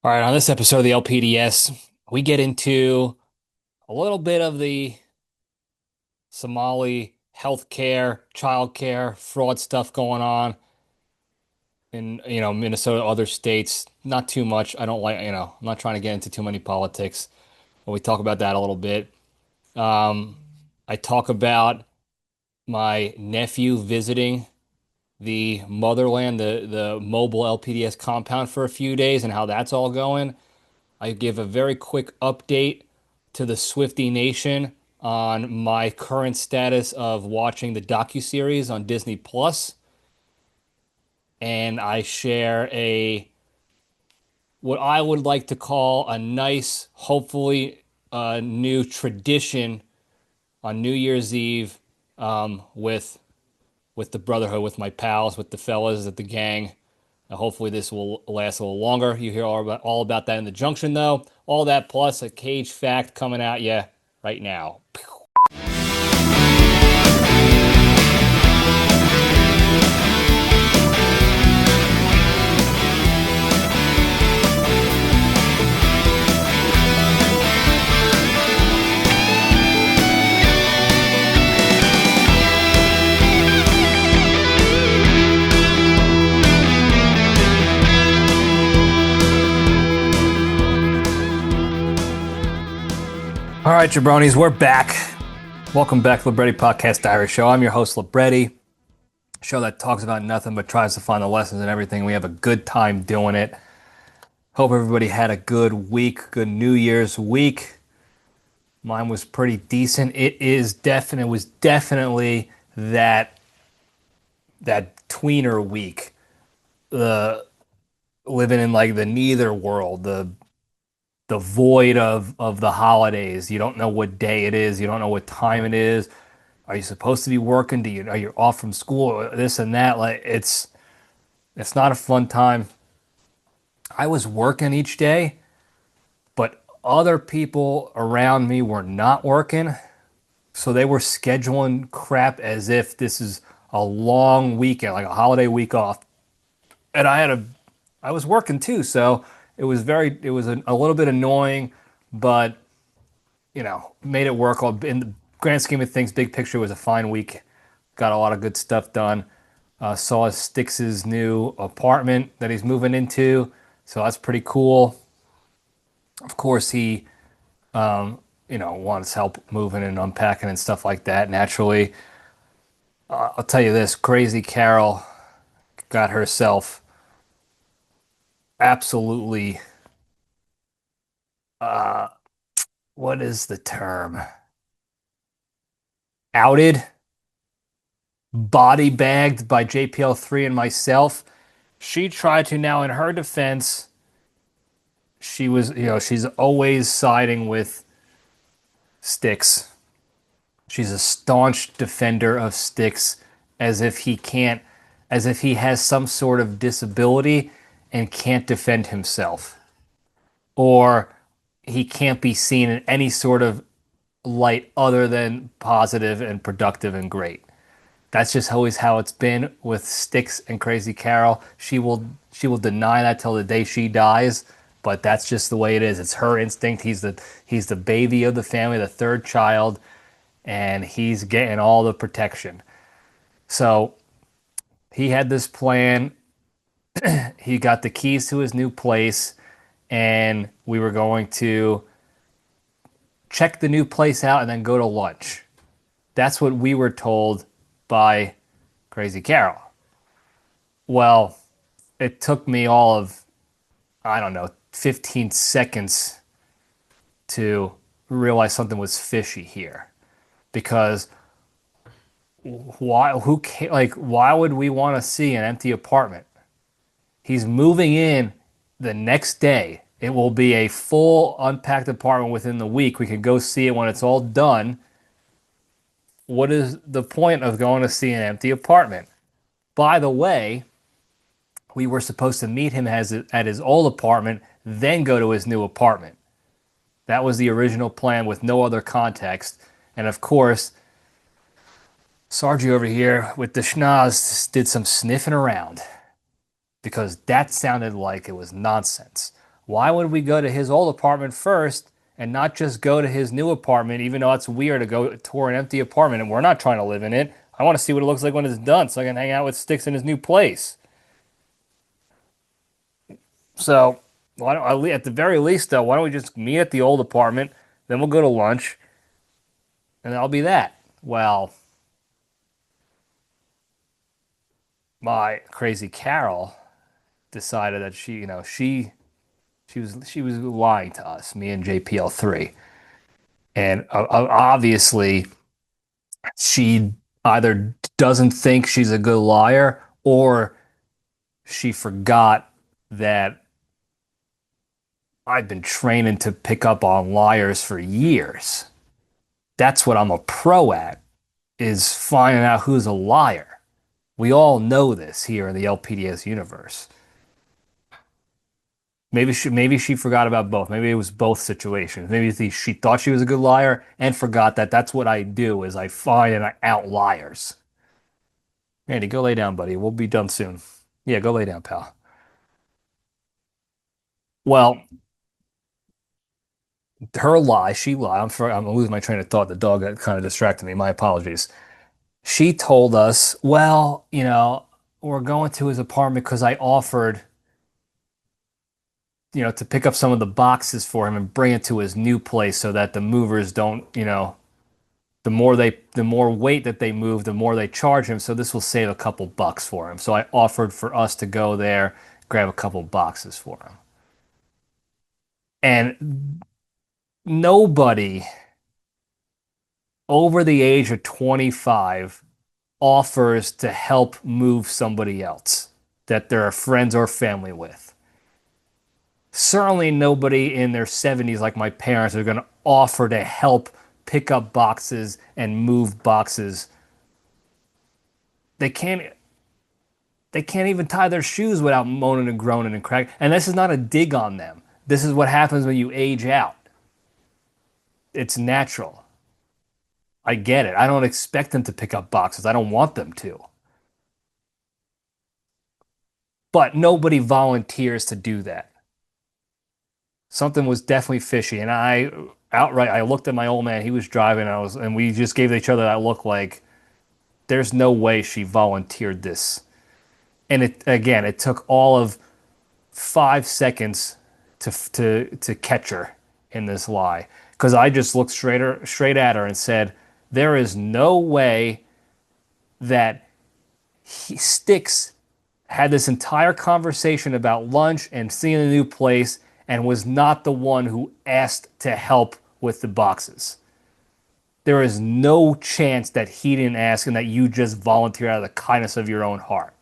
All right, on this episode of the LPDS, we get into a little bit of the Somali healthcare, childcare, fraud stuff going on in, Minnesota, other states. Not too much. I don't like, I'm not trying to get into too many politics, but we talk about that a little bit. Um, I talk about my nephew visiting the motherland, the mobile LPDS compound for a few days and how that's all going. I give a very quick update to the Swifty Nation on my current status of watching the docu-series on Disney Plus, and I share a what I would like to call a nice, hopefully new tradition on New Year's Eve with the brotherhood, with my pals, with the fellas at the gang. Hopefully this will last a little longer. You hear all about that in the Junction, though. All that plus a Cage fact coming at you right now. All right, Jabronis, we're back. Welcome back to Libretti Podcast Diary Show. I'm your host, Libretti, show that talks about nothing but tries to find the lessons in everything. We have a good time doing it. Hope everybody had a good week, good New Year's week. Mine was pretty decent. It was definitely that tweener week. The living in like the neither world, the void of the holidays. You don't know what day it is. You don't know what time it is. Are you supposed to be working? Are you off from school? This and that. Like it's not a fun time. I was working each day, but other people around me were not working. So they were scheduling crap as if this is a long weekend, like a holiday week off. And I was working too. So it was a little bit annoying, but made it work. In the grand scheme of things, big picture was a fine week. Got a lot of good stuff done. Saw Styx's new apartment that he's moving into, so that's pretty cool. Of course, he wants help moving and unpacking and stuff like that. Naturally, I'll tell you this: Crazy Carol got herself absolutely what is the term? Outed, body bagged by JPL3 and myself. She tried to now, in her defense, she's always siding with Styx. She's a staunch defender of Styx, as if he can't, as if he has some sort of disability and can't defend himself, or he can't be seen in any sort of light other than positive and productive and great. That's just always how it's been with Styx and Crazy Carol. She will deny that till the day she dies, but that's just the way it is. It's her instinct. He's the baby of the family, the third child, and he's getting all the protection. So he had this plan. He got the keys to his new place, and we were going to check the new place out and then go to lunch. That's what we were told by Crazy Carol. Well, it took me all of, I don't know, 15 seconds to realize something was fishy here. Because why would we want to see an empty apartment? He's moving in the next day. It will be a full unpacked apartment within the week. We can go see it when it's all done. What is the point of going to see an empty apartment? By the way, we were supposed to meet him at his old apartment, then go to his new apartment. That was the original plan with no other context. And of course, Sargi over here with the schnoz did some sniffing around because that sounded like it was nonsense. Why would we go to his old apartment first and not just go to his new apartment, even though it's weird to go tour an empty apartment and we're not trying to live in it? I want to see what it looks like when it's done so I can hang out with Sticks in his new place. So, why don't I, at the very least, though, why don't we just meet at the old apartment? Then we'll go to lunch, and that'll be that. Well, my crazy Carol decided that she was lying to us, me and JPL3, and obviously she either doesn't think she's a good liar or she forgot that I've been training to pick up on liars for years. That's what I'm a pro at, is finding out who's a liar. We all know this here in the LPDS universe. Maybe she forgot about both. Maybe it was both situations. Maybe she thought she was a good liar and forgot that that's what I do is I find and I out liars. Andy, go lay down, buddy. We'll be done soon. Yeah, go lay down, pal. Well, her lie, she lied. I'm losing my train of thought. The dog got kind of distracted me. My apologies. She told us, well, we're going to his apartment because I offered, to pick up some of the boxes for him and bring it to his new place so that the movers don't, the more weight that they move, the more they charge him. So this will save a couple bucks for him. So I offered for us to go there, grab a couple boxes for him. And nobody over the age of 25 offers to help move somebody else that they're friends or family with. Certainly nobody in their 70s like my parents are going to offer to help pick up boxes and move boxes. They can't even tie their shoes without moaning and groaning and cracking. And this is not a dig on them. This is what happens when you age out. It's natural. I get it. I don't expect them to pick up boxes. I don't want them to. But nobody volunteers to do that. Something was definitely fishy, and I looked at my old man. He was driving, and we just gave each other that look like there's no way she volunteered this. And it took all of 5 seconds to catch her in this lie, because I just looked straight at her and said, there is no way that Sticks had this entire conversation about lunch and seeing a new place and was not the one who asked to help with the boxes. There is no chance that he didn't ask and that you just volunteered out of the kindness of your own heart.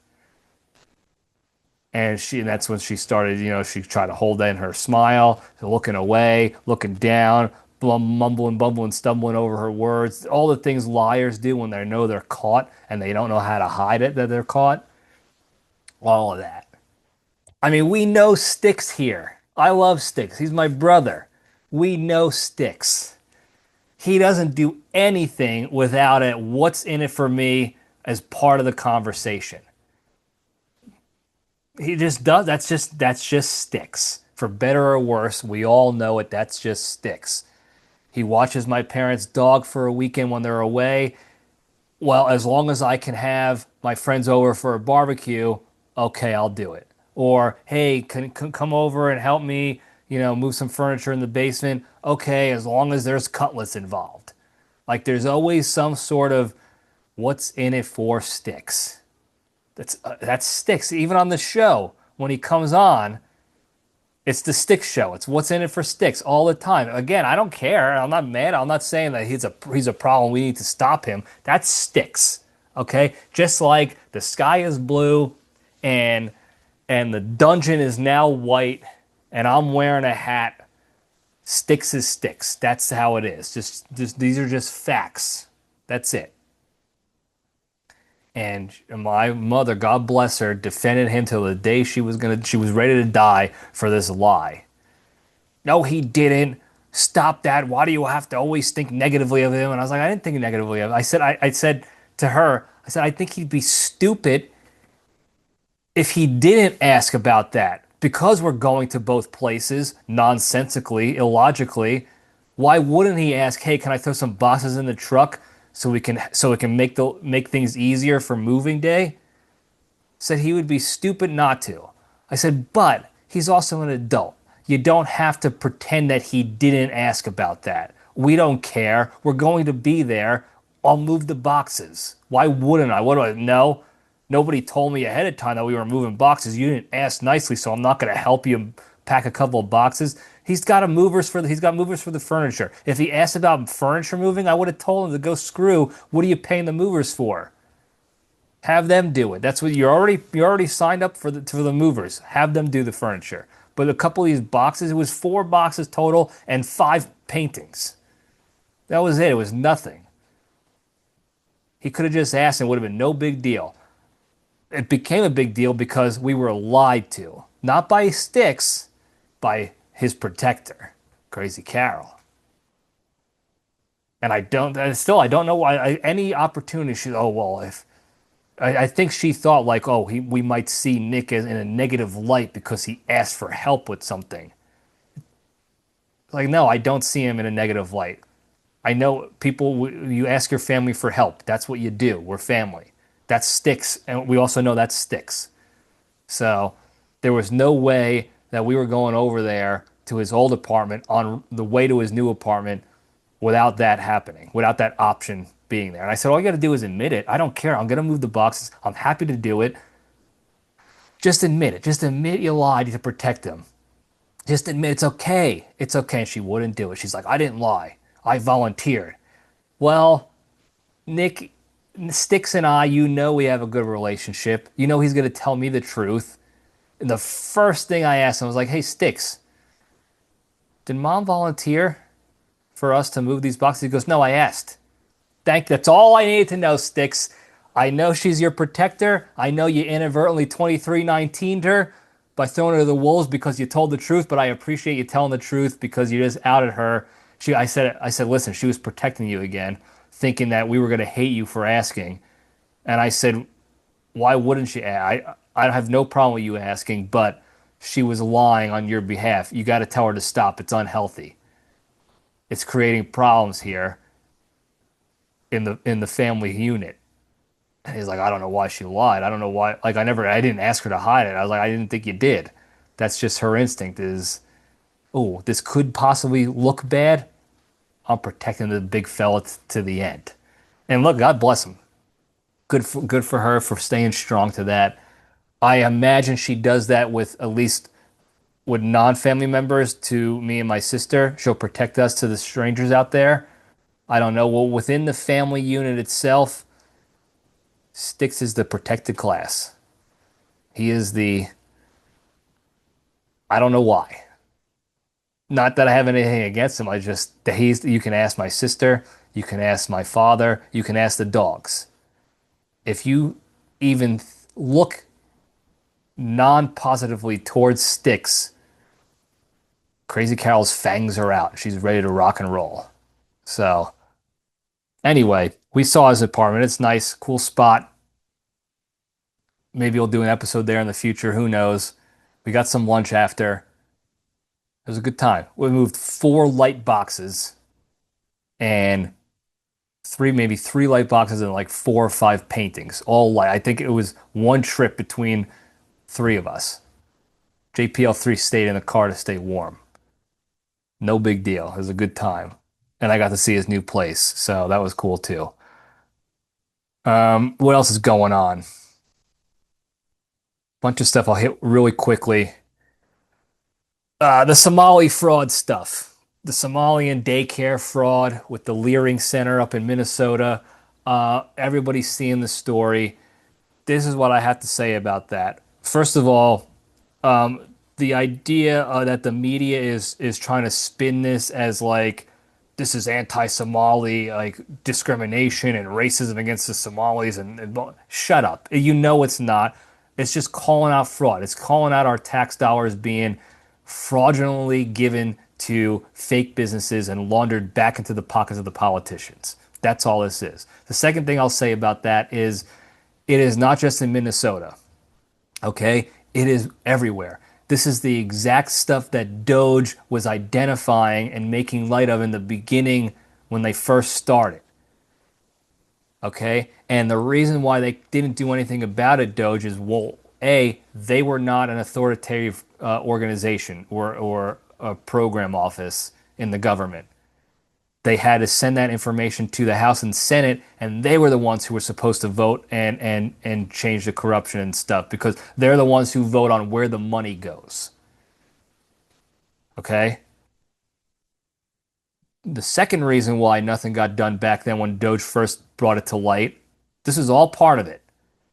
And that's when she started, she tried to hold in her smile, looking away, looking down, mumbling, bumbling, stumbling over her words. All the things liars do when they know they're caught and they don't know how to hide it that they're caught. All of that. I mean, we know Sticks here. I love Sticks. He's my brother. We know Sticks. He doesn't do anything without it. What's in it for me as part of the conversation? He just does. That's just Sticks. For better or worse, we all know it. That's just Sticks. He watches my parents' dog for a weekend when they're away. Well, as long as I can have my friends over for a barbecue, okay, I'll do it. Or, hey, can come over and help me, move some furniture in the basement. Okay, as long as there's cutlets involved. Like there's always some sort of what's in it for Sticks. That's Sticks. Even on the show, when he comes on, it's the Sticks show. It's what's in it for Sticks all the time. Again, I don't care. I'm not mad. I'm not saying that he's a problem. We need to stop him. That's Sticks. Okay? Just like the sky is blue and the dungeon is now white and I'm wearing a hat. Sticks is Sticks. That's how it is. Just these are just facts. That's it. And my mother, God bless her, defended him till the day she was ready to die for this lie. No, he didn't. Stop that. Why do you have to always think negatively of him? And I was like, I didn't think negatively of him. I said to her, I think he'd be stupid if he didn't ask about that. because we're going to both places nonsensically, illogically, why wouldn't he ask, "Hey, can I throw some boxes in the truck so it can make things easier for moving day?" Said he would be stupid not to. I said, "But he's also an adult. You don't have to pretend that he didn't ask about that. We don't care. We're going to be there. I'll move the boxes. Why wouldn't I? What do I know? Nobody told me ahead of time that we were moving boxes. You didn't ask nicely, so I'm not going to help you pack a couple of boxes." He's got movers for the furniture. If he asked about furniture moving, I would have told him to go screw. What are you paying the movers for? Have them do it. That's what you're already signed up for the movers. Have them do the furniture. But a couple of these boxes, it was 4 boxes total and 5 paintings. That was it. It was nothing. He could have just asked and it would have been no big deal. It became a big deal because we were lied to. Not by Sticks, by his protector, Crazy Carol. And I don't know why any opportunity oh, well, if I think she thought like, oh, we might see Nick as in a negative light because he asked for help with something. Like, no, I don't see him in a negative light. I know people, you ask your family for help. That's what you do. We're family. That's Sticks. And we also know that's Sticks. So there was no way that we were going over there to his old apartment on the way to his new apartment without that happening, without that option being there. And I said, all you got to do is admit it. I don't care. I'm going to move the boxes. I'm happy to do it. Just admit it. Just admit you lied to protect them. Just admit it's okay. It's okay. And she wouldn't do it. She's like, I didn't lie. I volunteered. Well, Nick, Sticks and I, we have a good relationship. You know he's going to tell me the truth. And the first thing I asked him was like, hey, Sticks, did Mom volunteer for us to move these boxes? He goes, no, I asked. That's all I needed to know, Sticks. I know she's your protector. I know you inadvertently 2319'd her by throwing her to the wolves because you told the truth, but I appreciate you telling the truth because you just outed her. I said, listen, she was protecting you again, thinking that we were going to hate you for asking. And I said, why wouldn't she? I have no problem with you asking, but she was lying on your behalf. You got to tell her to stop. It's unhealthy. It's creating problems here in the family unit. And he's like, I don't know why she lied. I don't know why. Like, I didn't ask her to hide it. I was like, I didn't think you did. That's just her instinct is, oh, this could possibly look bad. I'm protecting the big fella to the end. And look, God bless him. Good for her for staying strong to that. I imagine she does that with at least with non-family members to me and my sister. She'll protect us to the strangers out there. I don't know. Well, within the family unit itself, Sticks is the protected class. He is I don't know why. Not that I have anything against him. You can ask my sister, you can ask my father, you can ask the dogs. If you even look non-positively towards Sticks, Crazy Carol's fangs are out. She's ready to rock and roll. So, anyway, we saw his apartment. It's nice, cool spot. Maybe we'll do an episode there in the future. Who knows? We got some lunch after. It was a good time. We moved 4 light boxes and maybe three light boxes and like 4 or 5 paintings. All light. I think it was one trip between 3 of us. JPL3 stayed in the car to stay warm. No big deal. It was a good time. And I got to see his new place. So that was cool too. What else is going on? Bunch of stuff I'll hit really quickly. The Somali fraud stuff. The Somalian daycare fraud with the Leering Center up in Minnesota. Everybody's seeing the story. This is what I have to say about that. First of all, the idea that the media is trying to spin this as like this is anti-Somali like discrimination and racism against the Somalis and shut up. You know it's not. It's just calling out fraud. It's calling out our tax dollars being fraudulently given to fake businesses and laundered back into the pockets of the politicians. That's all this is. The second thing I'll say about that is it is not just in Minnesota. Okay? It is everywhere. This is the exact stuff that Doge was identifying and making light of in the beginning when they first started. Okay? And the reason why they didn't do anything about it, Doge, is, well, A, they were not an authoritative organization or a program office in the government. They had to send that information to the House and Senate, and they were the ones who were supposed to vote and change the corruption and stuff because they're the ones who vote on where the money goes. Okay? The second reason why nothing got done back then when Doge first brought it to light, this is all part of it.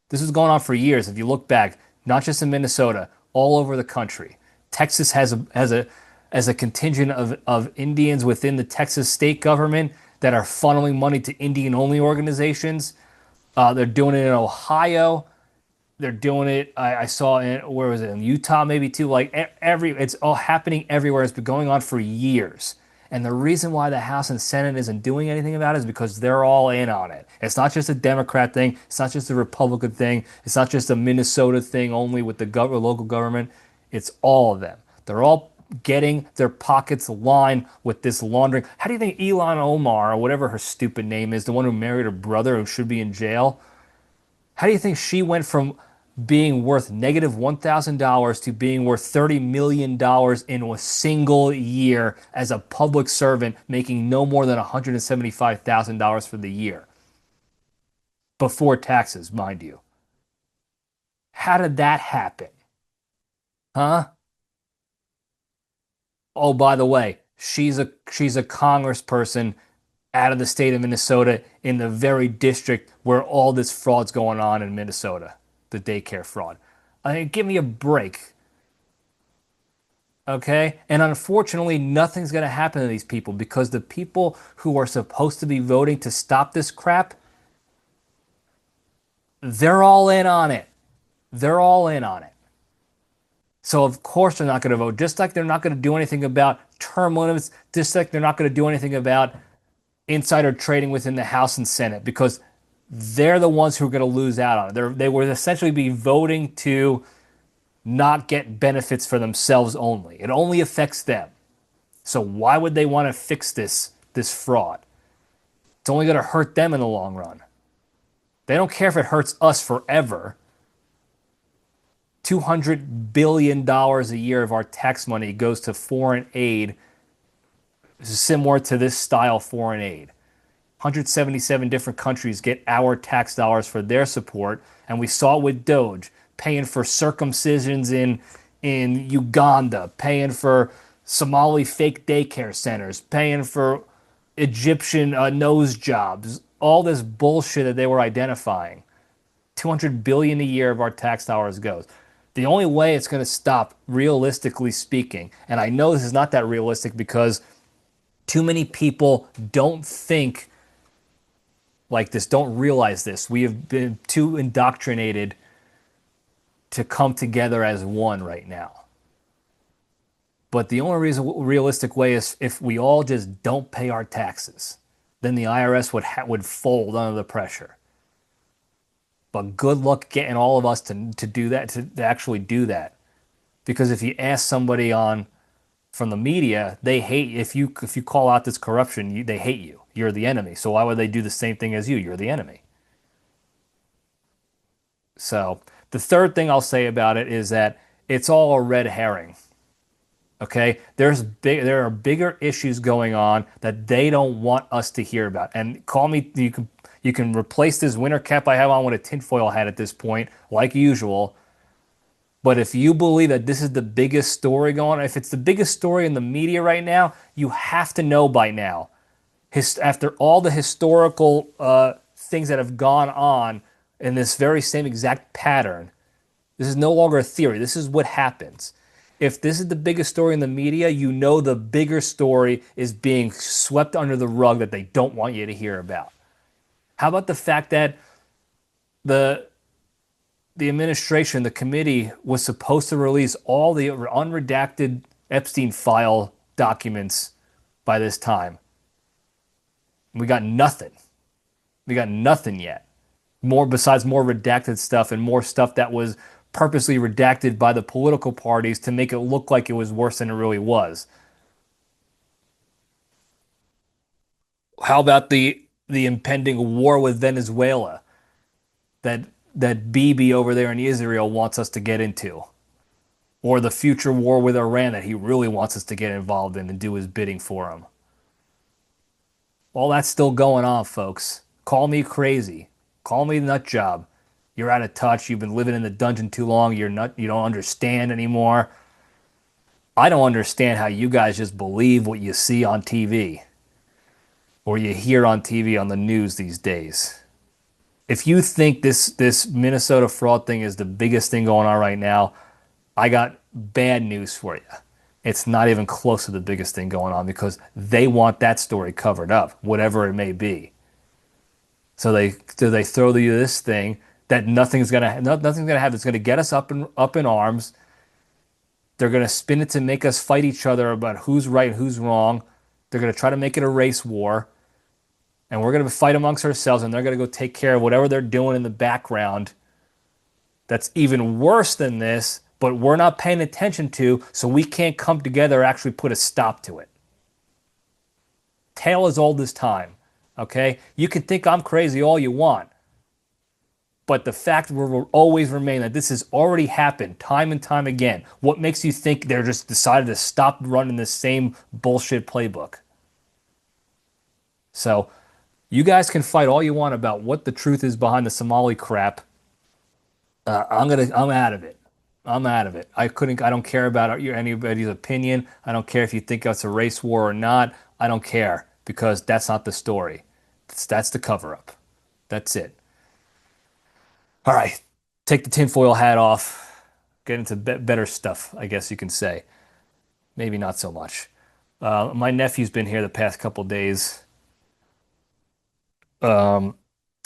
This was going on for years. If you look back, not just in Minnesota, all over the country. Texas has a contingent of Indians within the Texas state government that are funneling money to Indian only organizations. They're doing it in Ohio. They're doing it. I saw in, where was it, in Utah maybe too. Like it's all happening everywhere. It's been going on for years. And the reason why the House and Senate isn't doing anything about it is because they're all in on it. It's not just a Democrat thing. It's not just a Republican thing. It's not just a Minnesota thing only with the local government. It's all of them. They're all getting their pockets lined with this laundering. How do you think Elon Omar, or whatever her stupid name is, the one who married her brother who should be in jail, how do you think she went from being worth negative $1,000 to being worth $30 million in a single year as a public servant, making no more than $175,000 for the year? Before taxes, mind you. How did that happen? Huh? Oh, by the way, she's a congressperson out of the state of Minnesota in the very district where all this fraud's going on in Minnesota, the daycare fraud. I mean, give me a break. Okay? And unfortunately, nothing's going to happen to these people because the people who are supposed to be voting to stop this crap, they're all in on it. They're all in on it. So of course they're not going to vote. Just like they're not going to do anything about term limits, just like they're not going to do anything about insider trading within the House and Senate because they're the ones who are going to lose out on it. They would essentially be voting to not get benefits for themselves only. It only affects them. So why would they want to fix this fraud? It's only going to hurt them in the long run. They don't care if it hurts us forever. $200 billion a year of our tax money goes to foreign aid, similar to this style foreign aid. 177 different countries get our tax dollars for their support, and we saw it with Doge, paying for circumcisions in Uganda, paying for Somali fake daycare centers, paying for Egyptian nose jobs, all this bullshit that they were identifying. 200 billion a year of our tax dollars goes. The only way it's going to stop, realistically speaking, and I know this is not that realistic because too many people don't think like this, don't realize this. We have been too indoctrinated to come together as one right now. But the only realistic way is if we all just don't pay our taxes. Then the IRS would fold under the pressure. But good luck getting all of us to do that, to actually do that. Because if you ask somebody from the media, they hate if you call out this corruption, they hate you. You're the enemy. So why would they do the same thing as you? You're the enemy. So the third thing I'll say about it is that it's all a red herring. Okay? There are bigger issues going on that they don't want us to hear about. And call me, you can replace this winter cap I have on with a tinfoil hat at this point, like usual. But if you believe that this is the biggest story going on, if it's the biggest story in the media right now, you have to know by now. After all the historical things that have gone on in this very same exact pattern, this is no longer a theory. This is what happens. If this is the biggest story in the media, you know the bigger story is being swept under the rug that they don't want you to hear about. How about the fact that the administration, the committee, was supposed to release all the unredacted Epstein file documents by this time? We got nothing. We got nothing yet. Besides more redacted stuff and more stuff that was purposely redacted by the political parties to make it look like it was worse than it really was. How about the impending war with Venezuela that Bibi over there in Israel wants us to get into? Or the future war with Iran that he really wants us to get involved in and do his bidding for him. All that's still going on, folks. Call me crazy. Call me nut job. You're out of touch. You've been living in the dungeon too long. You don't understand anymore. I don't understand how you guys just believe what you see on TV or you hear on TV on the news these days. If you think this Minnesota fraud thing is the biggest thing going on right now, I got bad news for you. It's not even close to the biggest thing going on because they want that story covered up, whatever it may be. So they throw you this thing that nothing's gonna have. It's gonna get us up in arms. They're gonna spin it to make us fight each other about who's right and who's wrong. They're gonna try to make it a race war, and we're gonna fight amongst ourselves. And they're gonna go take care of whatever they're doing in the background. That's even worse than this, but we're not paying attention to, so we can't come together and actually put a stop to it. Tale as old as time. Okay? You can think I'm crazy all you want. But the fact will always remain that this has already happened time and time again. What makes you think they're just decided to stop running the same bullshit playbook? So, you guys can fight all you want about what the truth is behind the Somali crap. I'm out of it. I'm out of it. I don't care about anybody's opinion. I don't care if you think it's a race war or not. I don't care because that's not the story. That's the cover up. That's it. All right. Take the tinfoil hat off. Get into better stuff, I guess you can say. Maybe not so much. My nephew's been here the past couple days.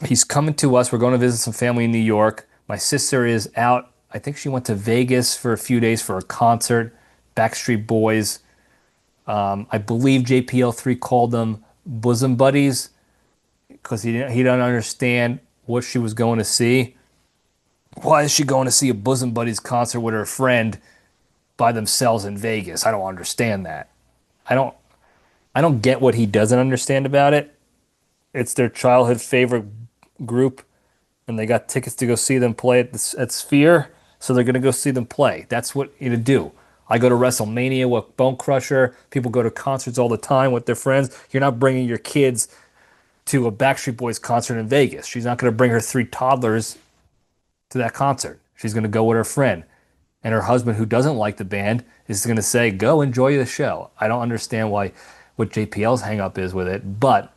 He's coming to us. We're going to visit some family in New York. My sister is out. I think she went to Vegas for a few days for a concert. Backstreet Boys. I believe JPL3 called them bosom buddies because he didn't understand what she was going to see. Why is she going to see a bosom buddies concert with her friend by themselves in Vegas? I don't understand that. I don't get what he doesn't understand about it. It's their childhood favorite group, and they got tickets to go see them play at Sphere, so they're going to go see them play. That's what you do. I go to WrestleMania with Bone Crusher. People go to concerts all the time with their friends. You're not bringing your kids to a Backstreet Boys concert in Vegas. She's not going to bring her 3 toddlers to that concert. She's going to go with her friend. And her husband, who doesn't like the band, is going to say, go enjoy the show. I don't understand what JPL's hang up is with it, but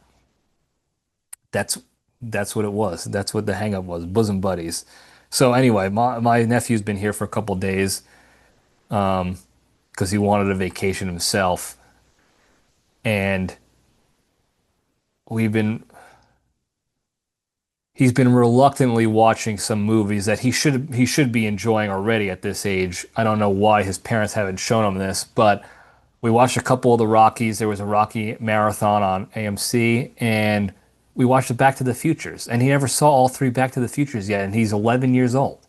that's what it was. That's what the hang up was, bosom buddies. So anyway, my nephew's been here for a couple days because he wanted a vacation himself. And he's been reluctantly watching some movies that he should be enjoying already at this age. I don't know why his parents haven't shown him this, but we watched a couple of the Rockies. There was a Rocky marathon on AMC, and we watched the Back to the Futures, and he never saw all 3 Back to the Futures yet, and he's 11 years old.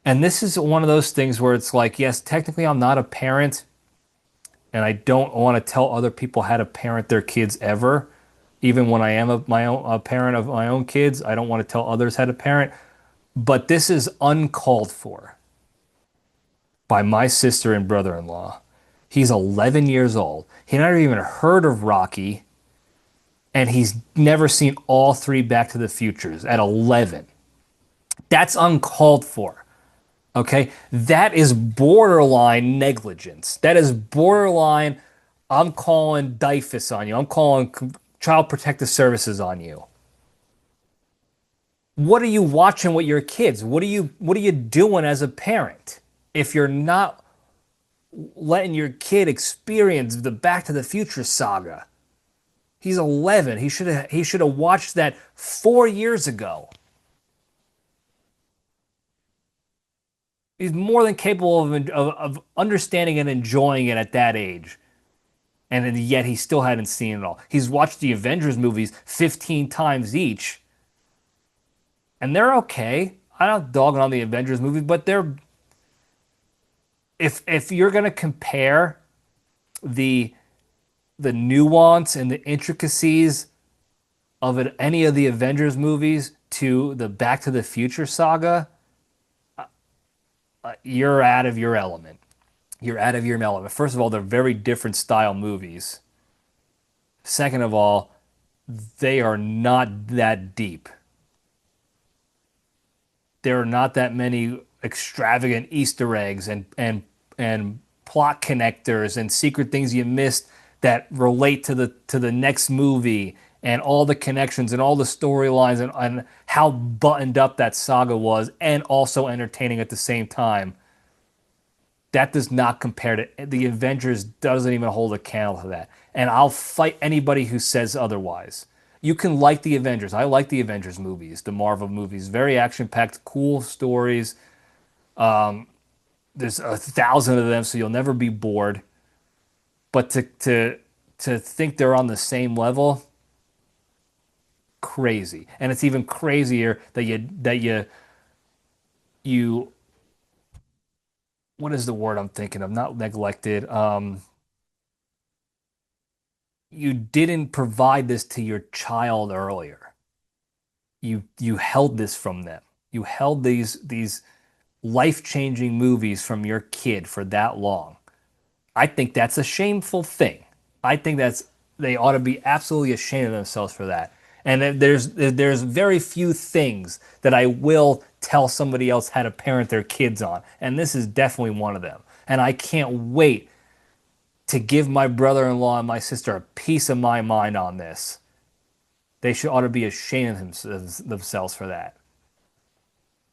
And this is one of those things where it's like, yes, technically I'm not a parent, and I don't want to tell other people how to parent their kids ever. Even when I am a parent of my own kids, I don't want to tell others how to parent. But this is uncalled for by my sister and brother-in-law. He's 11 years old. He never even heard of Rocky, and he's never seen all 3 Back to the Futures at 11. That's uncalled for. Okay? That is borderline negligence. That is borderline, I'm calling DIFUS on you. I'm calling Child Protective Services on you. What are you watching with your kids? What are you doing as a parent if you're not letting your kid experience the Back to the Future saga? He's 11. He should have watched that 4 years ago. He's more than capable of understanding and enjoying it at that age. And yet he still hadn't seen it all. He's watched the Avengers movies 15 times each. And they're okay. I'm not dogging on the Avengers movie, but they're if you're gonna compare the the nuance and the intricacies of any of the Avengers movies to the Back to the Future saga, you're out of your element. You're out of your element. First of all, they're very different style movies. Second of all, they are not that deep. There are not that many extravagant Easter eggs and plot connectors and secret things you missed that relate to the next movie and all the connections and all the storylines and how buttoned up that saga was and also entertaining at the same time. That does not compare to the Avengers, doesn't even hold a candle to that. And I'll fight anybody who says otherwise. You can like the Avengers. I like the Avengers movies, the Marvel movies. Very action-packed, cool stories. There's 1,000 of them, so you'll never be bored. But to think they're on the same level, crazy. And it's even crazier that you what is the word I'm thinking of? Not neglected. You didn't provide this to your child earlier. You held this from them. You held these life-changing movies from your kid for that long. I think that's a shameful thing. I think they ought to be absolutely ashamed of themselves for that. And there's very few things that I will tell somebody else how to parent their kids on, and this is definitely one of them. And I can't wait to give my brother-in-law and my sister a piece of my mind on this. They should ought to be ashamed of themselves for that.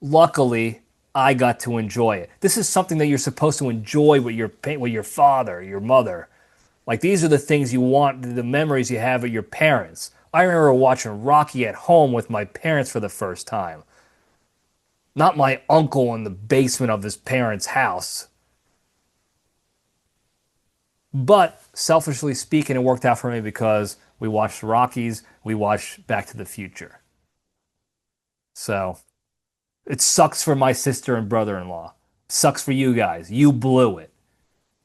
Luckily, I got to enjoy it. This is something that you're supposed to enjoy with your father, your mother. Like these are the things you want, the memories you have of your parents. I remember watching Rocky at home with my parents for the first time. Not my uncle in the basement of his parents' house. But selfishly speaking, it worked out for me because we watched Rockies, we watched Back to the Future. So it sucks for my sister and brother-in-law. Sucks for you guys. You blew it.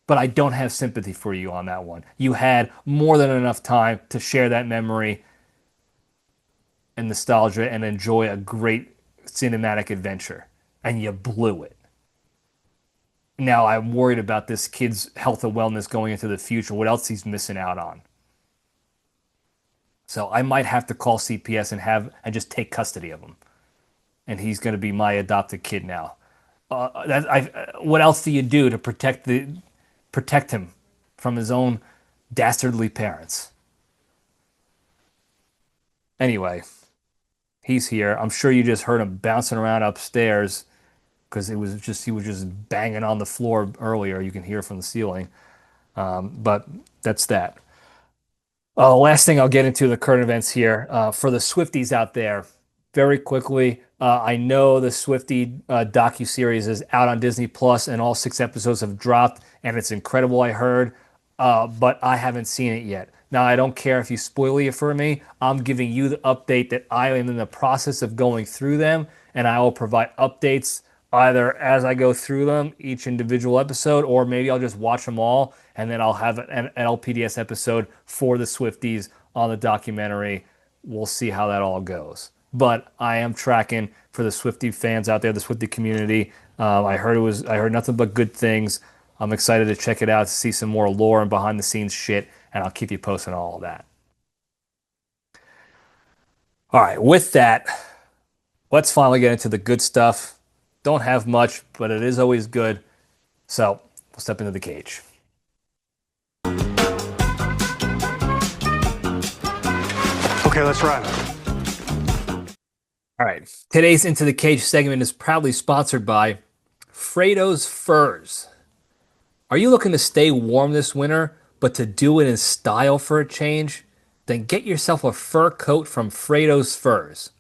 But I don't have sympathy for you on that one. You had more than enough time to share that memory and nostalgia and enjoy a great cinematic adventure. And you blew it. Now I'm worried about this kid's health and wellness going into the future. What else he's missing out on? So I might have to call CPS and just take custody of him. And he's going to be my adopted kid now. What else do you do to protect him from his own dastardly parents? Anyway, he's here. I'm sure you just heard him bouncing around upstairs because he was just banging on the floor earlier. You can hear from the ceiling. But that's that. Last thing I'll get into the current events here for the Swifties out there. Very quickly, I know the Swifty docu-series is out on Disney Plus, and all 6 episodes have dropped, and it's incredible, I heard, but I haven't seen it yet. Now, I don't care if you spoil it for me. I'm giving you the update that I am in the process of going through them, and I will provide updates either as I go through them, each individual episode, or maybe I'll just watch them all, and then I'll have an LPDS episode for the Swifties on the documentary. We'll see how that all goes. But I am tracking for the Swifty fans out there, the Swifty community. I heard nothing but good things. I'm excited to check it out, to see some more lore and behind the scenes shit, and I'll keep you posting on all of that. All right, with that, let's finally get into the good stuff. Don't have much, but it is always good. So we'll step into the cage. Okay, let's run. All right. Today's Into the Cage segment is proudly sponsored by Fredo's Furs. Are you looking to stay warm this winter, but to do it in style for a change? Then get yourself a fur coat from Fredo's Furs.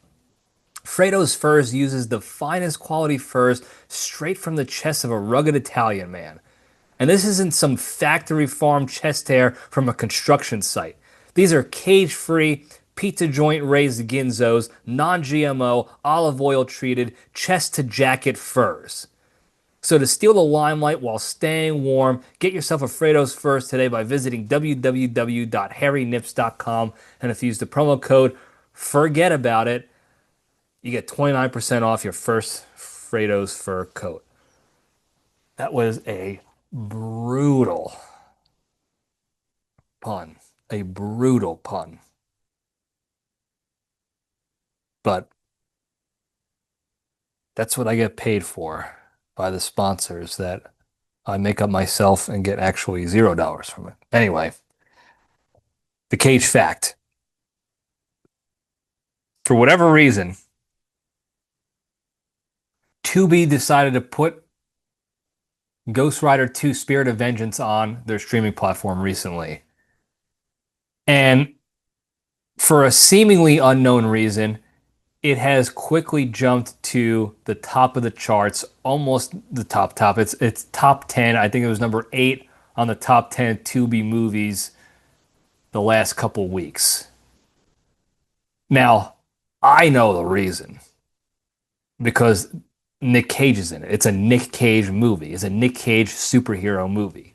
Fredo's Furs uses the finest quality furs straight from the chest of a rugged Italian man. And this isn't some factory farm chest hair from a construction site. These are cage-free, pizza joint raised ginzos, non-GMO, olive oil treated, chest to jacket furs. So to steal the limelight while staying warm, get yourself a Fredo's Furs today by visiting www.hairynips.com. And if you use the promo code Forget About It, you get 29% off your first Fredo's fur coat. That was a brutal pun. A brutal pun. But that's what I get paid for by the sponsors that I make up myself and get actually $0 from it. Anyway, the Cage fact. For whatever reason, Tubi decided to put Ghost Rider 2 Spirit of Vengeance on their streaming platform recently. And for a seemingly unknown reason, it has quickly jumped to the top of the charts, almost the top. It's top 10. I think it was number 8 on the top 10 Tubi movies the last couple weeks. Now, I know the reason because Nic Cage is in it. It's a Nic Cage movie. It's a Nic Cage superhero movie.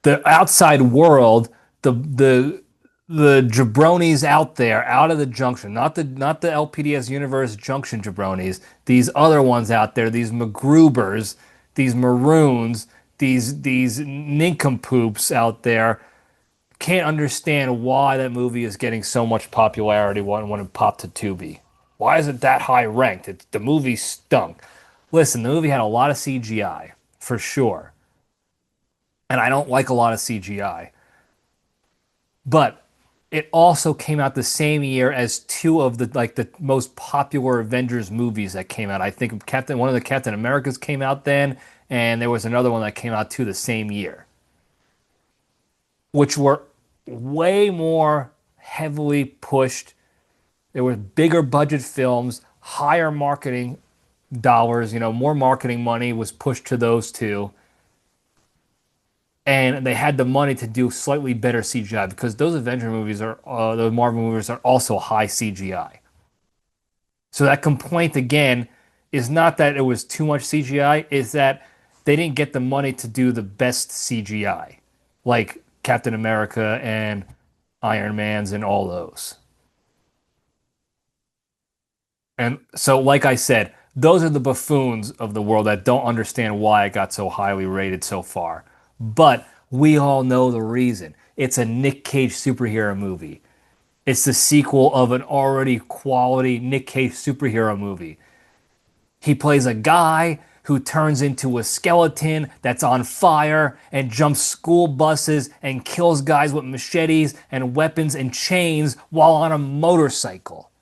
The outside world, the jabronis out there, out of the Junction, not the LPDS universe Junction jabronis, these other ones out there, these MacGrubers, these maroons, these nincompoops out there, can't understand why that movie is getting so much popularity when it popped to Tubi. Why is it that high ranked? The movie stunk. Listen, the movie had a lot of CGI, for sure. And I don't like a lot of CGI. But it also came out the same year as two of the most popular Avengers movies that came out. I think one of the Captain Americas came out then, and there was another one that came out too the same year, which were way more heavily pushed. There were bigger budget films, higher marketing dollars, more marketing money was pushed to those two. And they had the money to do slightly better CGI because those Avenger movies the Marvel movies are also high CGI. So that complaint again is not that it was too much CGI, is that they didn't get the money to do the best CGI, like Captain America and Iron Man's and all those. And so, like I said, those are the buffoons of the world that don't understand why it got so highly rated so far. But we all know the reason. It's a Nic Cage superhero movie. It's the sequel of an already quality Nic Cage superhero movie. He plays a guy who turns into a skeleton that's on fire and jumps school buses and kills guys with machetes and weapons and chains while on a motorcycle.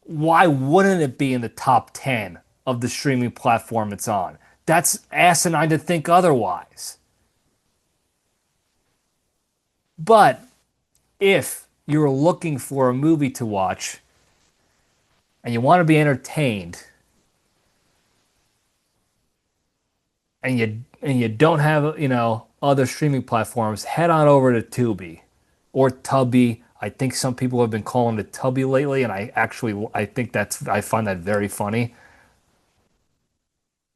Why wouldn't it be in the top 10 of the streaming platform it's on? That's asinine to think otherwise. But if you're looking for a movie to watch and you want to be entertained and you don't have, other streaming platforms, head on over to Tubi or Tubby. I think some people have been calling it Tubby lately, and I find that very funny.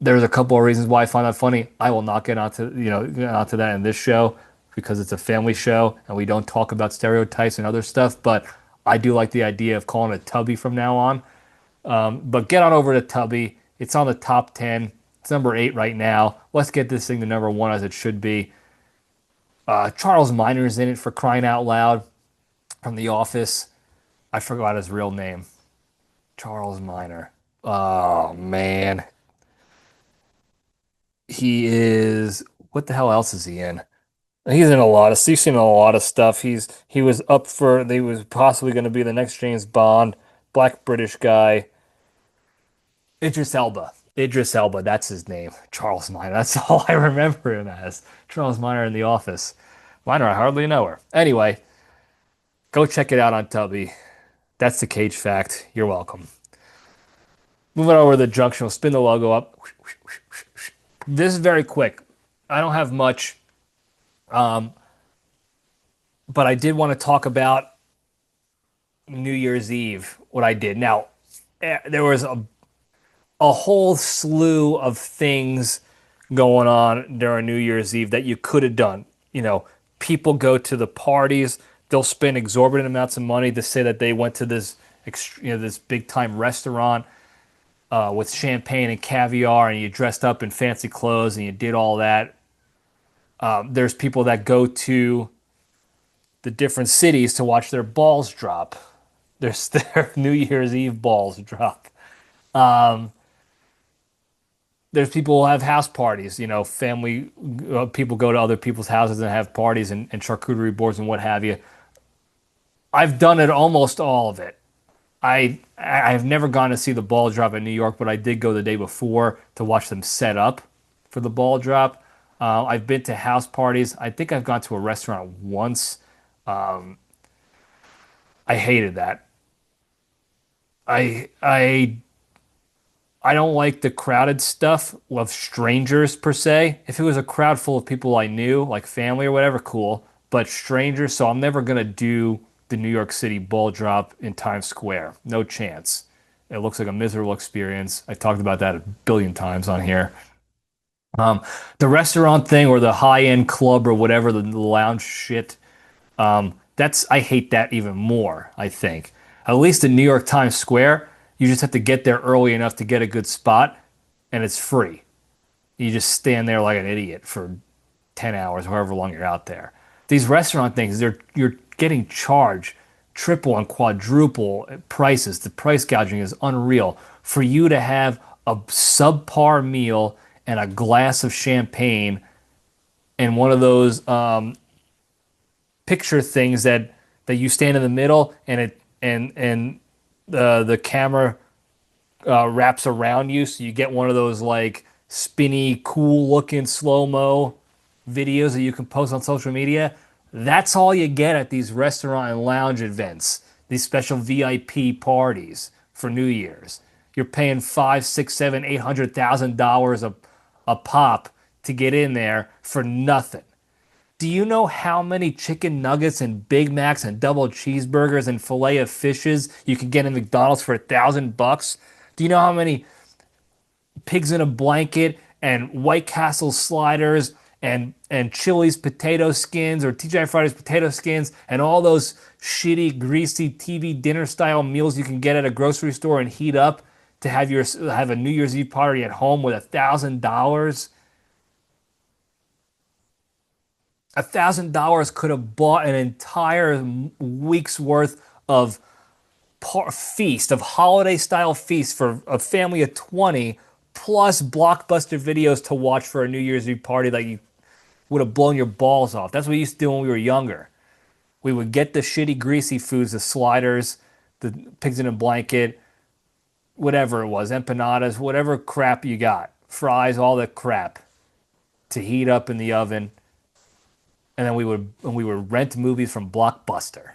There's a couple of reasons why I find that funny. I will not get onto that in this show because it's a family show and we don't talk about stereotypes and other stuff. But I do like the idea of calling it Tubby from now on. But get on over to Tubby. It's on the top 10. It's number 8 right now. Let's get this thing to number 1 as it should be. Charles Miner's in it, for crying out loud, from The Office. I forgot his real name. Charles Miner. Oh, man. He is. What the hell else is he in? He's in a lot of. He's seen a lot of stuff. He was up for. He was possibly going to be the next James Bond, black British guy. Idris Elba. Idris Elba. That's his name. Charles Miner. That's all I remember him as. Charles Miner in The Office. Miner, I hardly know her. Anyway, go check it out on Tubby. That's the Cage fact. You're welcome. Moving over to the Junction. We'll spin the logo up. This is very quick. I don't have much. but I did want to talk about New Year's Eve, what I did. Now, there was a whole slew of things going on during New Year's Eve that you could have done. You know, people go to the parties, they'll spend exorbitant amounts of money to say that they went to this, this big time restaurant with champagne and caviar, and you dressed up in fancy clothes and you did all that. There's people that go to the different cities to watch their balls drop. Their New Year's Eve balls drop. There's people who have house parties, family people go to other people's houses and have parties and charcuterie boards and what have you. I've done it almost all of it. I've never gone to see the ball drop in New York, but I did go the day before to watch them set up for the ball drop. I've been to house parties. I think I've gone to a restaurant once. I hated that. I I don't like the crowded stuff of strangers per se. If it was a crowd full of people I knew, like family or whatever, cool. But strangers, so I'm never gonna do the New York City ball drop in Times Square. No chance. It looks like a miserable experience. I talked about that a billion times on here. Um, the restaurant thing or the high-end club or whatever, the lounge shit, that's I hate that even more, I think. At least in New York Times Square, you just have to get there early enough to get a good spot, and it's free. You just stand there like an idiot for 10 hours, however long you're out there. These restaurant things, you're getting charged triple and quadruple prices. The price gouging is unreal. For you to have a subpar meal and a glass of champagne and one of those picture things that you stand in the middle and the camera wraps around you, so you get one of those like spinny, cool looking slow mo videos that you can post on social media. That's all you get at these restaurant and lounge events, these special VIP parties for New Year's. You're paying five, six, seven, $800,000 a pop to get in there for nothing. Do you know how many chicken nuggets and Big Macs and double cheeseburgers and filet of fishes you can get in McDonald's for $1,000? Do you know how many pigs in a blanket and White Castle sliders and Chili's potato skins or TGI Fridays potato skins and all those shitty, greasy TV dinner style meals you can get at a grocery store and heat up to have a New Year's Eve party at home with $1,000? $1,000 could have bought an entire week's worth of feast, of holiday style feast for a family of 20, plus blockbuster videos to watch for a New Year's Eve party that you would have blown your balls off. That's what we used to do when we were younger. We would get the shitty, greasy foods, the sliders, the pigs in a blanket, whatever it was, empanadas, whatever crap you got, fries, all that crap to heat up in the oven. And then we would rent movies from Blockbuster.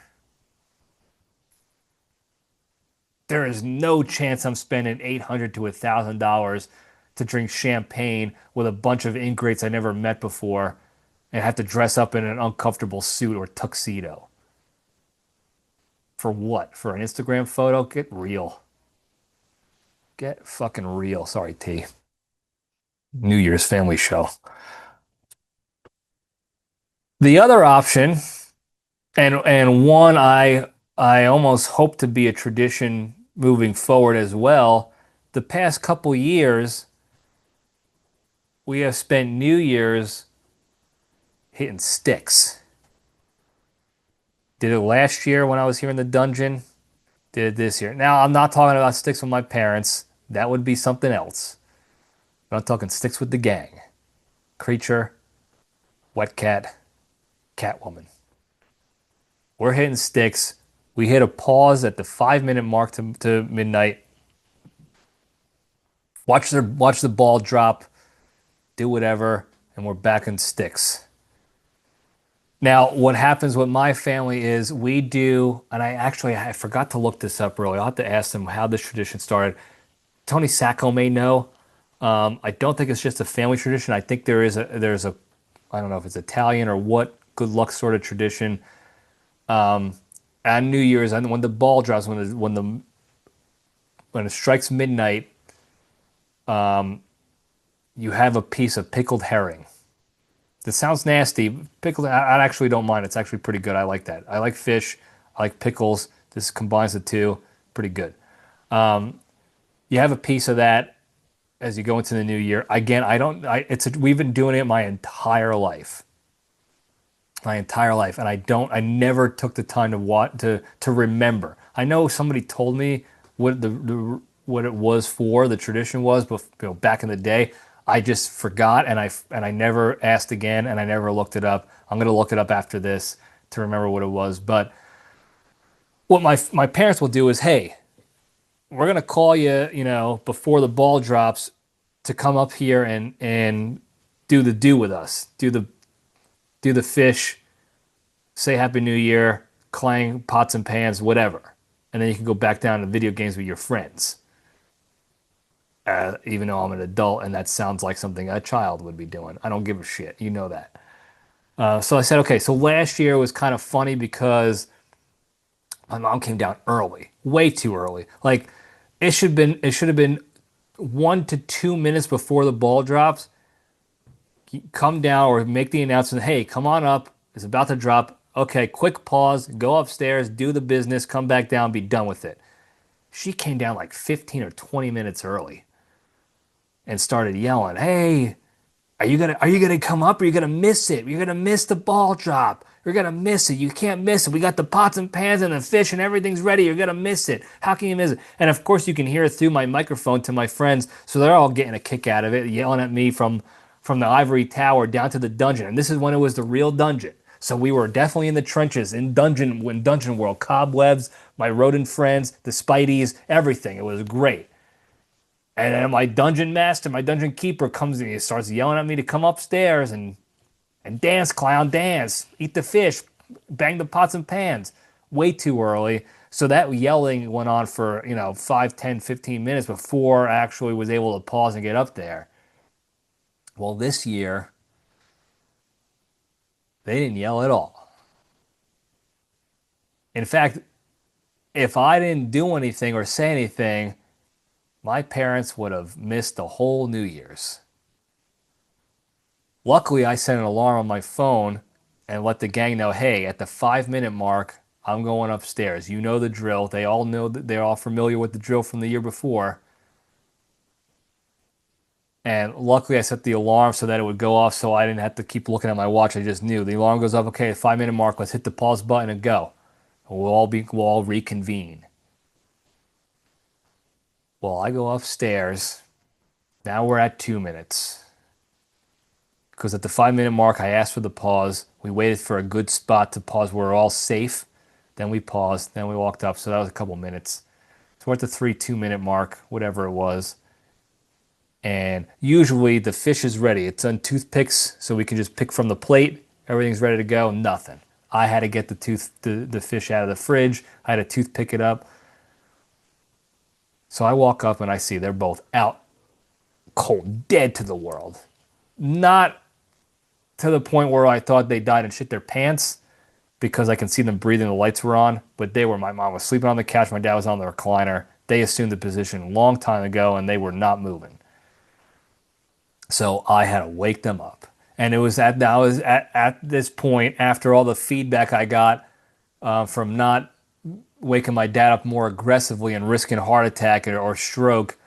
There is no chance I'm spending $800 to $1,000 to drink champagne with a bunch of ingrates I never met before and have to dress up in an uncomfortable suit or tuxedo. For what? For an Instagram photo? Get real. Get fucking real. Sorry, T. New Year's family show. The other option, and one I almost hope to be a tradition moving forward as well. The past couple years, we have spent New Year's hitting sticks. Did it last year when I was here in the dungeon. Did it this year. Now, I'm not talking about sticks with my parents. That would be something else. But I'm talking sticks with the gang. Creature, Wet Cat, Catwoman. We're hitting sticks. We hit a pause at the 5 minute mark to midnight. Watch the ball drop, do whatever, and we're back in sticks. Now, what happens with my family is we do, and I forgot to look this up earlier. I'll have to ask them how this tradition started. Tony Sacco may know. I don't think it's just a family tradition. I think there's a I don't know if it's Italian or what good luck sort of tradition. At New Year's, and when the ball drops, when it strikes midnight, you have a piece of pickled herring. This sounds nasty. Pickled, I actually don't mind. It's actually pretty good. I like that. I like fish. I like pickles. This combines the two. Pretty good. You have a piece of that as you go into the new year. Again, I don't. We've been doing it my entire life. My entire life, and I never took the time to remember. I know somebody told me what what it was for, the tradition was, but back in the day, I just forgot, and I never asked again, and I never looked it up. I'm gonna look it up after this to remember what it was. But what my parents will do is, hey, we're gonna call you, before the ball drops, to come up here and do with us, do the fish, say Happy New Year, clang pots and pans, whatever. And then you can go back down to video games with your friends. Even though I'm an adult and that sounds like something a child would be doing. I don't give a shit. You know that. So I said, okay, so last year was kind of funny because my mom came down early, way too early. Like it should have been 1 to 2 minutes before the ball drops. Come down or make the announcement, hey, come on up. It's about to drop. Okay, quick pause, go upstairs, do the business, come back down, be done with it. She came down like 15 or 20 minutes early and started yelling, hey, are you gonna come up or are you gonna miss it? You're gonna miss the ball drop. You're gonna miss it. You can't miss it. We got the pots and pans and the fish and everything's ready. You're gonna miss it. How can you miss it? And of course you can hear it through my microphone to my friends, so they're all getting a kick out of it, yelling at me from the ivory tower down to the dungeon. And this is when it was the real dungeon. So we were definitely in the trenches in Dungeon World. Cobwebs, my rodent friends, the Spideys, everything. It was great. And then my dungeon master, my dungeon keeper comes in. He starts yelling at me to come upstairs and dance, clown, dance, eat the fish, bang the pots and pans. Way too early. So that yelling went on for 5, 10, 15 minutes before I actually was able to pause and get up there. Well, this year, they didn't yell at all. In fact, if I didn't do anything or say anything, my parents would have missed the whole New Year's. Luckily, I set an alarm on my phone and let the gang know, hey, at the 5-minute mark, I'm going upstairs. You know the drill. They all know that they're all familiar with the drill from the year before. And luckily, I set the alarm so that it would go off so I didn't have to keep looking at my watch. I just knew. The alarm goes off, okay, 5-minute mark, let's hit the pause button and go. And we'll all reconvene. Well, I go upstairs. Now we're at 2 minutes. Because at the 5-minute mark, I asked for the pause. We waited for a good spot to pause where we're all safe. Then we paused. Then we walked up. So that was a couple minutes. So we're at the 2-minute mark, whatever it was. And usually the fish is ready. It's on toothpicks, so we can just pick from the plate. Everything's ready to go. Nothing. I had to get the fish out of the fridge. I had a toothpick it up. So I walk up and I see they're both out cold, dead to the world. Not to the point where I thought they died and shit their pants, because I can see them breathing, the lights were on, but my mom was sleeping on the couch, my dad was on the recliner. They assumed the position a long time ago and they were not moving. So I had to wake them up. And it was at this point, after all the feedback I got from not waking my dad up more aggressively and risking a heart attack or stroke,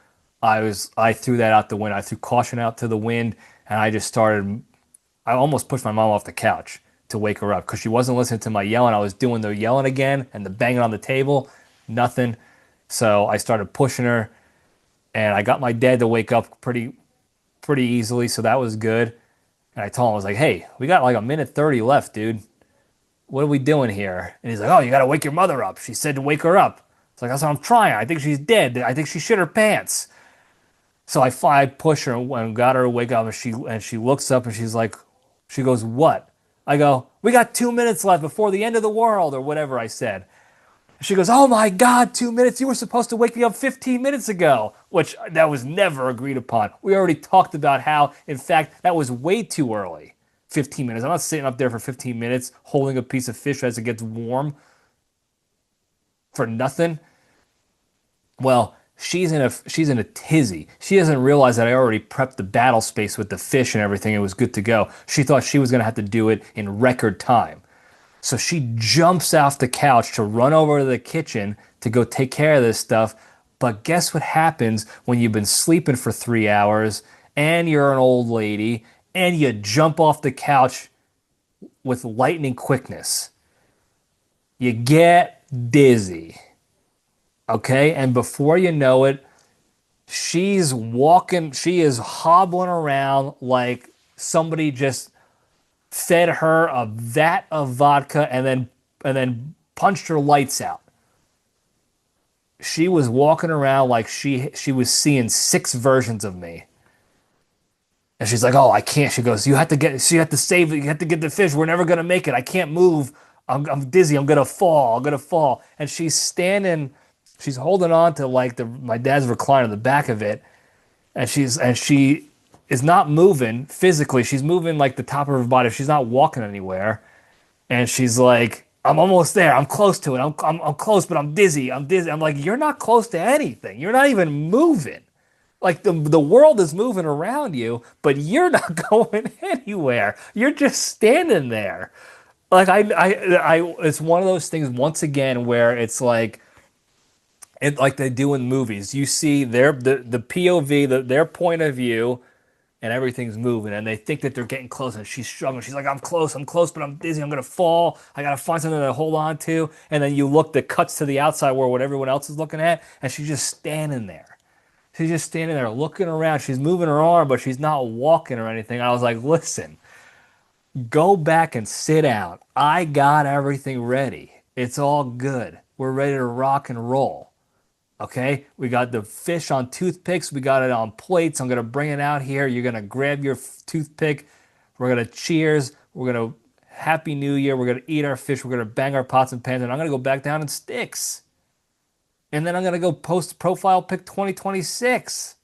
I threw that out the window. I threw caution out to the wind, and I almost pushed my mom off the couch to wake her up because she wasn't listening to my yelling. I was doing the yelling again and the banging on the table, nothing. So I started pushing her, and I got my dad to wake up pretty easily, so that was good. And I told him, I was like, hey, we got like 1:30 left, dude. What are we doing here? And he's like, oh, you got to wake your mother up. She said to wake her up. It's like, that's what I'm trying. I think she's dead. I think she shit her pants. So I push her and got her to wake up, and she looks up and she goes, what? I go, we got 2 minutes left before the end of the world, or whatever I said. She goes, oh my God, 2 minutes? You were supposed to wake me up 15 minutes ago, which that was never agreed upon. We already talked about how, in fact, that was way too early. 15 minutes. I'm not sitting up there for 15 minutes holding a piece of fish as it gets warm for nothing. Well, she's in a tizzy. She doesn't realize that I already prepped the battle space with the fish and everything. It was good to go. She thought she was going to have to do it in record time. So she jumps off the couch to run over to the kitchen to go take care of this stuff. But guess what happens when you've been sleeping for 3 hours and you're an old lady and you jump off the couch with lightning quickness? You get dizzy. Okay? And before you know it, she is hobbling around like somebody just fed her a vat of vodka and then punched her lights out. She was walking around like she was seeing 6 versions of me. And she's like, "Oh, I can't." She goes, you have to save it. You have to get the fish. We're never going to make it. I can't move. I'm dizzy. I'm going to fall. I'm going to fall. And she's holding on to like my dad's recliner, the back of it. And she is not moving physically. She's moving like the top of her body. She's not walking anywhere. And she's like, "I'm almost there. I'm close to it. I'm close, but I'm dizzy. I'm dizzy." I'm like, "You're not close to anything. You're not even moving. Like the world is moving around you, but you're not going anywhere. You're just standing there." Like it's one of those things once again where it's like like they do in movies. You see the POV, their point of view, and everything's moving, and they think that they're getting close, and she's struggling. She's like, I'm close, but I'm dizzy. I'm gonna fall. I gotta find something to hold on to. And then you look, that cuts to the outside where what everyone else is looking at, and she's just standing there. She's just standing there looking around. She's moving her arm, but she's not walking or anything. I was like, listen, go back and sit down. I got everything ready. It's all good. We're ready to rock and roll. Okay? We got the fish on toothpicks. We got it on plates. I'm going to bring it out here. You're going to grab your toothpick. We're going to cheers. We're going to Happy New Year. We're going to eat our fish. We're going to bang our pots and pans. And I'm going to go back down in sticks. And then I'm going to go post profile pic 2026.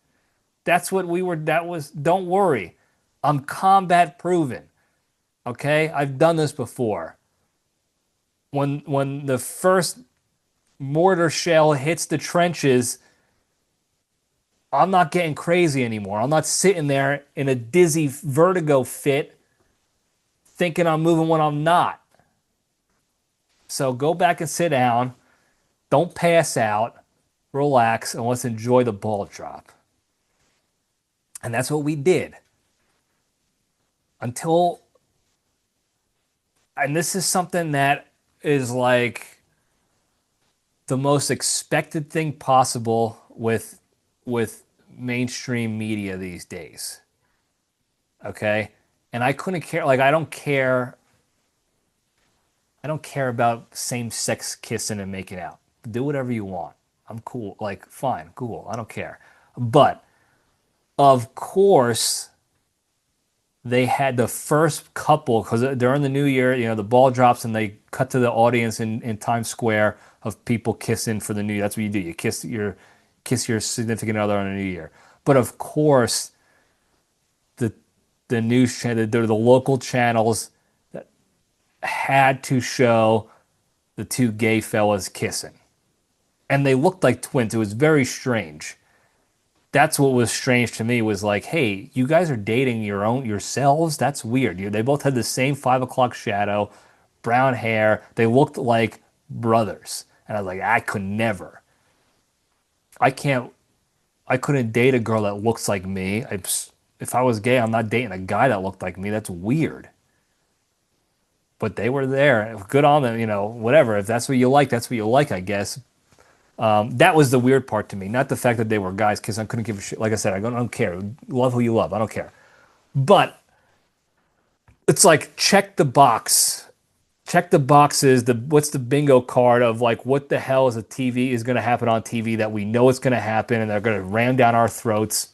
That's what don't worry. I'm combat proven. Okay? I've done this before. When the first mortar shell hits the trenches, I'm not getting crazy anymore. I'm not sitting there in a dizzy vertigo fit thinking I'm moving when I'm not. So go back and sit down. Don't pass out, relax, and let's enjoy the ball drop. And that's what we did. And this is something that is like the most expected thing possible with mainstream media these days. Okay? And I couldn't care, like I don't care about same-sex kissing and making out. Do whatever you want. I'm cool. Like, fine, cool. I don't care. But, of course, they had the first couple, because during the new year, the ball drops and they cut to the audience in Times Square of people kissing for the new year. That's what you do. You kiss your significant other on the new year. But, of course, the news channel, the local channels that had to show the two gay fellas kissing. And they looked like twins. It was very strange. That's what was strange to me, was like, hey, you guys are dating yourselves? That's weird. They both had the same 5 o'clock shadow, brown hair. They looked like brothers. And I was like, I could never. I couldn't date a girl that looks like me. If I was gay, I'm not dating a guy that looked like me. That's weird. But they were there. Good on them, whatever. If that's what you like, that's what you like, I guess. That was the weird part to me. Not the fact that they were guys, because I couldn't give a shit. Like I said, I don't care. Love who you love. I don't care. But it's like, check the box. Check the boxes. What's the bingo card of like, what the hell is going to happen on TV that we know it's going to happen and they're going to ram down our throats.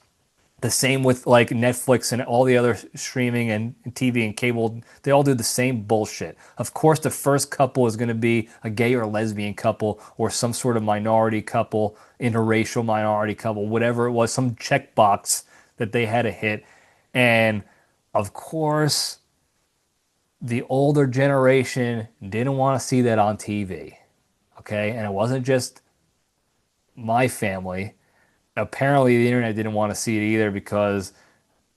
The same with like Netflix and all the other streaming and TV and cable. They all do the same bullshit. Of course, the first couple is going to be a gay or lesbian couple or some sort of minority couple, interracial minority couple, whatever it was, some checkbox that they had to hit. And of course, The older generation didn't want to see that on TV. Okay. And it wasn't just my family. Apparently, the internet didn't want to see it either because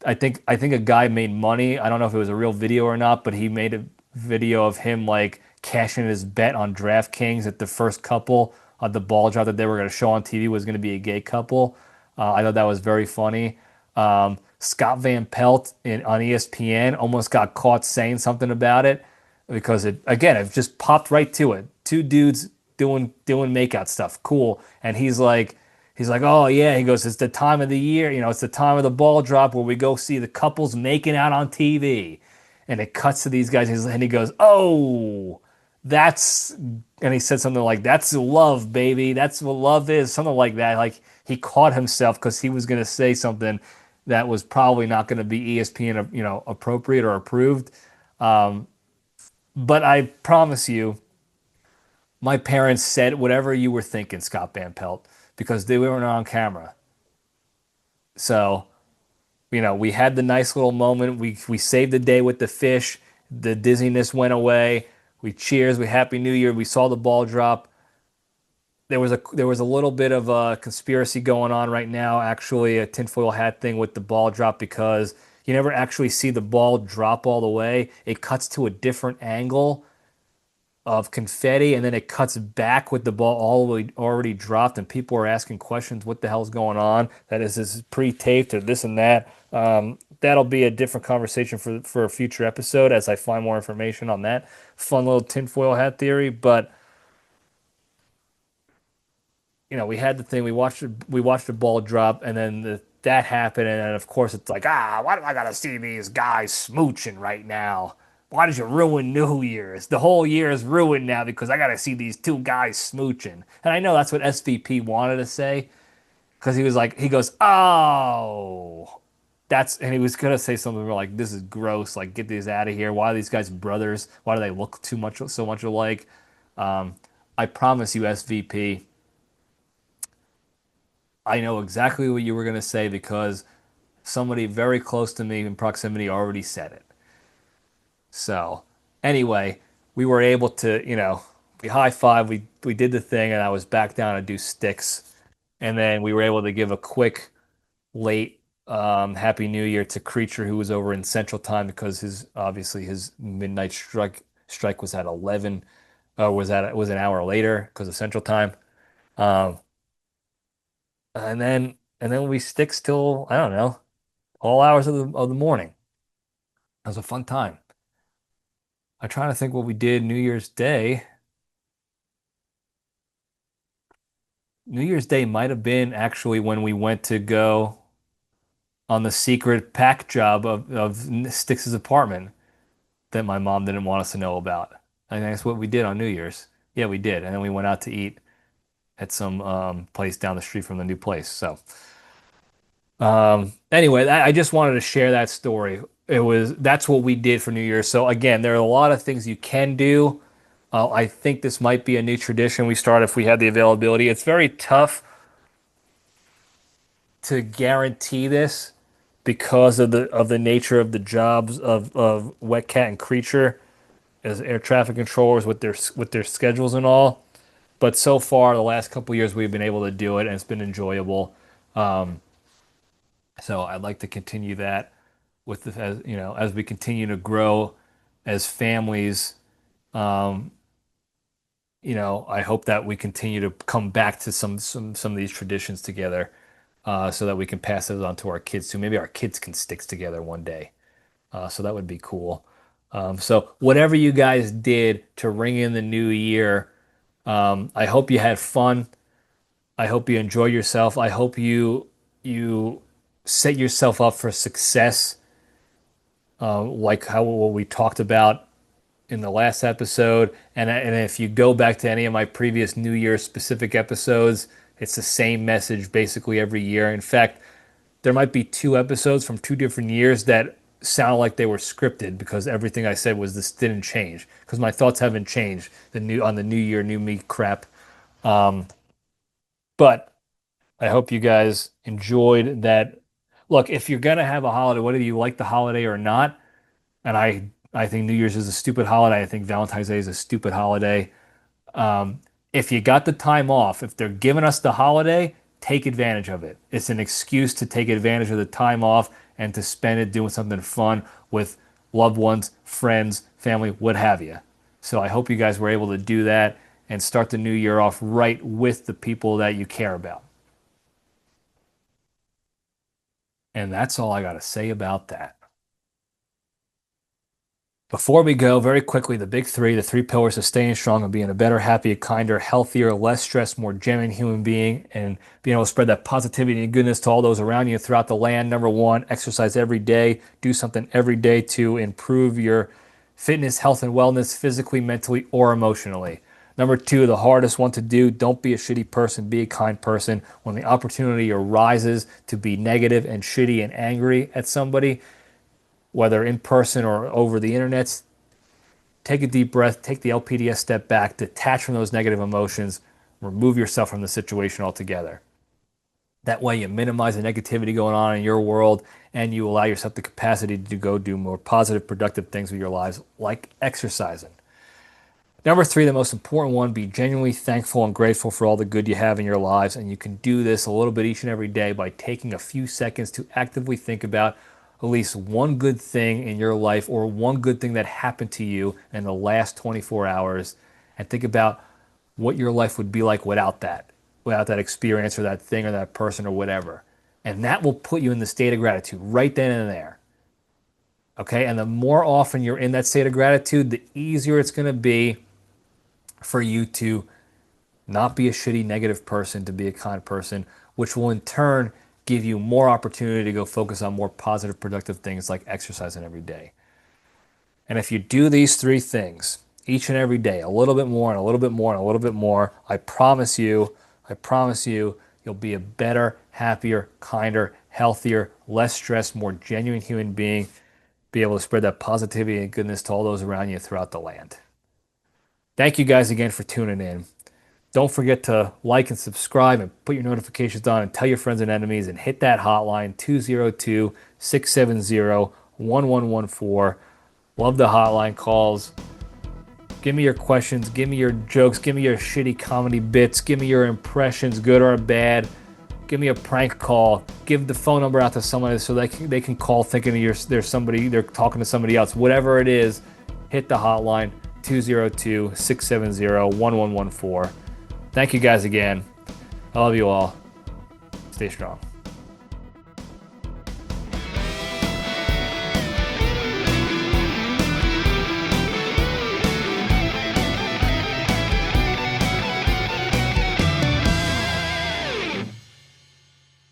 I think a guy made money. I don't know if it was a real video or not, but he made a video of him like cashing his bet on DraftKings that the first couple of the ball drop that they were going to show on TV was going to be a gay couple. I thought that was very funny. Scott Van Pelt on ESPN almost got caught saying something about it because it just popped right to it. Two dudes doing makeout stuff, cool, and he's like, oh yeah, he goes, it's the time of the year, it's the time of the ball drop where we go see the couples making out on TV, and it cuts to these guys, and he goes, oh, that's, and he said something like, that's love, baby, that's what love is, something like that. Like he caught himself because he was going to say something that was probably not going to be ESPN, appropriate or approved. Um, but I promise you, my parents said whatever you were thinking, Scott Van Pelt, because they weren't on camera. So, we had the nice little moment. We saved the day with the fish. The dizziness went away. We cheers. We Happy New Year. We saw the ball drop. There was a little bit of a conspiracy going on right now, actually, a tinfoil hat thing with the ball drop because you never actually see the ball drop all the way. It cuts to a different angle of confetti, and then it cuts back with the ball all the way already dropped, and people are asking questions, what the hell's going on? That is this pre-taped or this and that. That'll be a different conversation for a future episode as I find more information on that fun little tinfoil hat theory. But we had the thing, we watched the ball drop, and then that happened, and then of course it's like, why do I gotta see these guys smooching right now? Why did you ruin New Year's? The whole year is ruined now because I gotta see these two guys smooching. And I know that's what SVP wanted to say because he was like, he goes, oh, and he was gonna say something like, this is gross. Like, get these out of here. Why are these guys brothers? Why do they look so much alike? Um, I promise you, SVP, I know exactly what you were gonna say because somebody very close to me in proximity already said it. So anyway, we were able to, we high five, we did the thing, and I was back down to do sticks, and then we were able to give a quick late Happy New Year to Creature who was over in Central Time because his midnight strike was at 11, was an hour later because of Central Time. Um, and then we sticks till I don't know all hours of the morning. It was a fun time. I'm trying to think what we did New Year's Day. New Year's Day might have been actually when we went to go on the secret pack job of Styx's apartment that my mom didn't want us to know about. I think that's what we did on New Year's. Yeah, we did. And then we went out to eat at some place down the street from the new place. So, anyway, I just wanted to share that story. That's what we did for New Year's. So again, there are a lot of things you can do. I think this might be a new tradition we start if we had the availability. It's very tough to guarantee this because of the nature of the jobs of Wet Cat and Creature as air traffic controllers with their schedules and all. But so far, the last couple years, we've been able to do it, and it's been enjoyable. Um, so I'd like to continue that as we continue to grow as families. Um, I hope that we continue to come back to some of these traditions together, so that we can pass those on to our kids too. Maybe our kids can stick together one day. So that would be cool. So whatever you guys did to ring in the new year, I hope you had fun. I hope you enjoy yourself. I hope you set yourself up for success, like how what we talked about in the last episode. And if you go back to any of my previous New Year specific episodes, it's the same message basically every year. In fact, there might be two episodes from two different years that sound like they were scripted because everything I said was this didn't change because my thoughts haven't changed on the New Year, new me crap. Um, but I hope you guys enjoyed that. Look, if you're gonna have a holiday, whether you like the holiday or not, and I think New Year's is a stupid holiday. I think Valentine's Day is a stupid holiday. If you got the time off, if they're giving us the holiday, take advantage of it. It's an excuse to take advantage of the time off and to spend it doing something fun with loved ones, friends, family, what have you. So I hope you guys were able to do that and start the new year off right with the people that you care about. And that's all I got to say about that. Before we go, very quickly, the big three, the three pillars of staying strong and being a better, happier, kinder, healthier, less stressed, more genuine human being, and being able to spread that positivity and goodness to all those around you throughout the land. Number one, exercise every day. Do something every day to improve your fitness, health, and wellness, physically, mentally, or emotionally. Number two, the hardest one to do, don't be a shitty person, be a kind person. When the opportunity arises to be negative and shitty and angry at somebody, whether in person or over the internet, take a deep breath, take the LPDS step back, detach from those negative emotions, remove yourself from the situation altogether. That way you minimize the negativity going on in your world and you allow yourself the capacity to go do more positive, productive things with your lives, like exercising. Number three, the most important one, be genuinely thankful and grateful for all the good you have in your lives. And you can do this a little bit each and every day by taking a few seconds to actively think about at least one good thing in your life or one good thing that happened to you in the last 24 hours, and think about what your life would be like without that experience or that thing or that person or whatever. And that will put you in the state of gratitude right then and there. Okay? And the more often you're in that state of gratitude, the easier it's going to be for you to not be a shitty negative person, to be a kind person, which will in turn give you more opportunity to go focus on more positive, productive things like exercising every day. And if you do these three things each and every day, a little bit more and a little bit more and a little bit more, I promise you, you'll be a better, happier, kinder, healthier, less stressed, more genuine human being, be able to spread that positivity and goodness to all those around you throughout the land. Thank you guys again for tuning in. Don't forget to like and subscribe and put your notifications on and tell your friends and enemies and hit that hotline 202-670-1114. Love the hotline calls. Give me your questions, give me your jokes, give me your shitty comedy bits, give me your impressions, good or bad. Give me a prank call. Give the phone number out to someone so they can call thinking they're talking to somebody else. Whatever it is, hit the hotline 202-670-1114. Thank you guys again. I love you all. Stay strong.